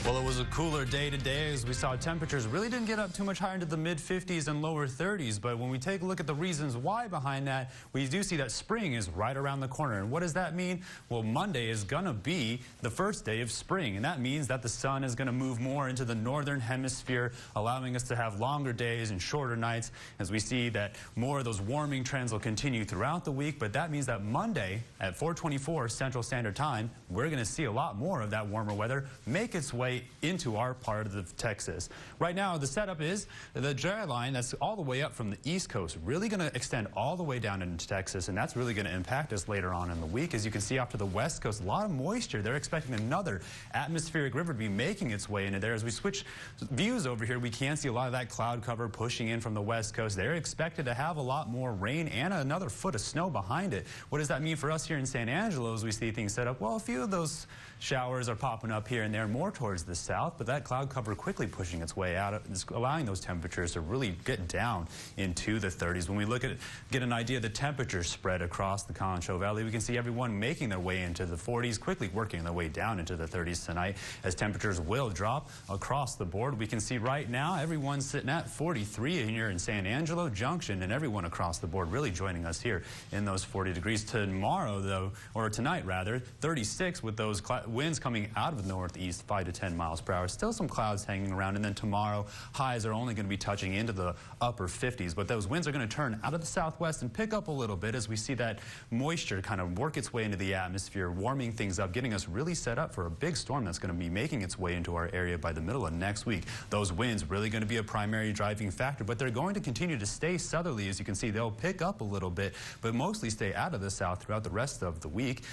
Well, it was a cooler day today as we saw temperatures really didn't get up too much higher into the mid-50s and lower 30s. But when we take a look at the reasons why behind that, we do see that spring is right around the corner. And what does that mean? Well, Monday is going to be the first day of spring. And that means that the sun is going to move more into the northern hemisphere, allowing us to have longer days and shorter nights as we see that more of those warming trends will continue throughout the week. But that means that Monday at 4:24 Central Standard Time, we're going to see a lot more of that warmer weather make its way into our part of Texas. Right now, the setup is the dry line that's all the way up from the East Coast, really going to extend all the way down into Texas, and that's really going to impact us later on in the week. As you can see off to the West Coast, a lot of moisture. They're expecting another atmospheric river to be making its way into there. As we switch views over here, we can see a lot of that cloud cover pushing in from the West Coast. They're expected to have a lot more rain and another foot of snow behind it. What does that mean for us here in San Angelo as we see things set up? Well, a few of those showers are popping up here and there more towards the south, but that cloud cover quickly pushing its way out, allowing those temperatures to really get down into the 30s. When we look at it, get an idea of the temperature spread across the Concho Valley, we can see everyone making their way into the 40s, quickly working their way down into the 30s tonight as temperatures will drop across the board. We can see right now everyone's sitting at 43 here in San Angelo Junction, and everyone across the board really joining us here in those 40 degrees. Tomorrow, though, or tonight rather, 36 with those winds coming out of the northeast, 5 to 10 miles per hour. Still some clouds hanging around, and then tomorrow highs are only going to be touching into the upper 50s, but those winds are going to turn out of the southwest and pick up a little bit as we see that moisture kind of work its way into the atmosphere, warming things up, getting us really set up for a big storm that's going to be making its way into our area by the middle of next week. Those winds really going to be a primary driving factor, but they're going to continue to stay southerly. As you can see, they'll pick up a little bit, but mostly stay out of the south throughout the rest of the week.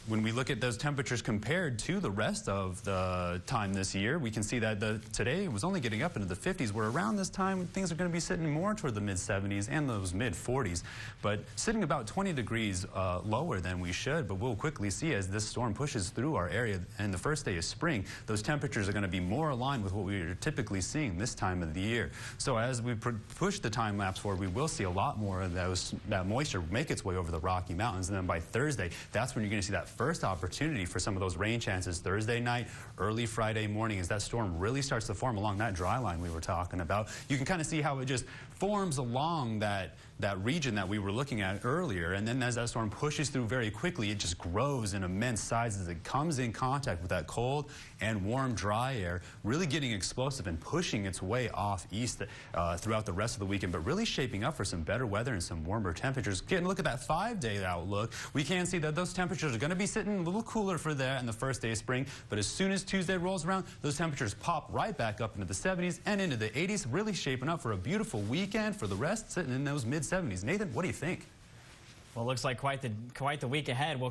When we look at those temperatures compared to the rest of the time this year, we can see that today was only getting up into the 50s, where around this time things are going to be sitting more toward the mid-70s and those mid-40s, but sitting about 20 degrees lower than we should. But we'll quickly see as this storm pushes through our area and the first day of spring, those temperatures are going to be more aligned with what we are typically seeing this time of the year. So as we push the time lapse forward, we will see a lot more of that moisture make its way over the Rocky Mountains, and then by Thursday, that's when you're going to see that first opportunity for some of those rain chances Thursday night, early Friday morning, as that storm really starts to form along that dry line we were talking about. You can kind of see how it just forms along that region that we were looking at earlier, and then as that storm pushes through very quickly, it just grows in immense size as it comes in contact with that cold and warm dry air, really getting explosive and pushing its way off east throughout the rest of the weekend, but really shaping up for some better weather and some warmer temperatures. Getting a look at that 5-day outlook, we can see that those temperatures are going to be sitting a little cooler for that in the first day of spring, but as soon as Tuesday rolls around, those temperatures pop right back up into the 70s and into the 80s, really shaping up for a beautiful weekend for the rest, sitting in those mid-70s. Nathan, what do you think? Well, it looks like quite the week ahead. We'll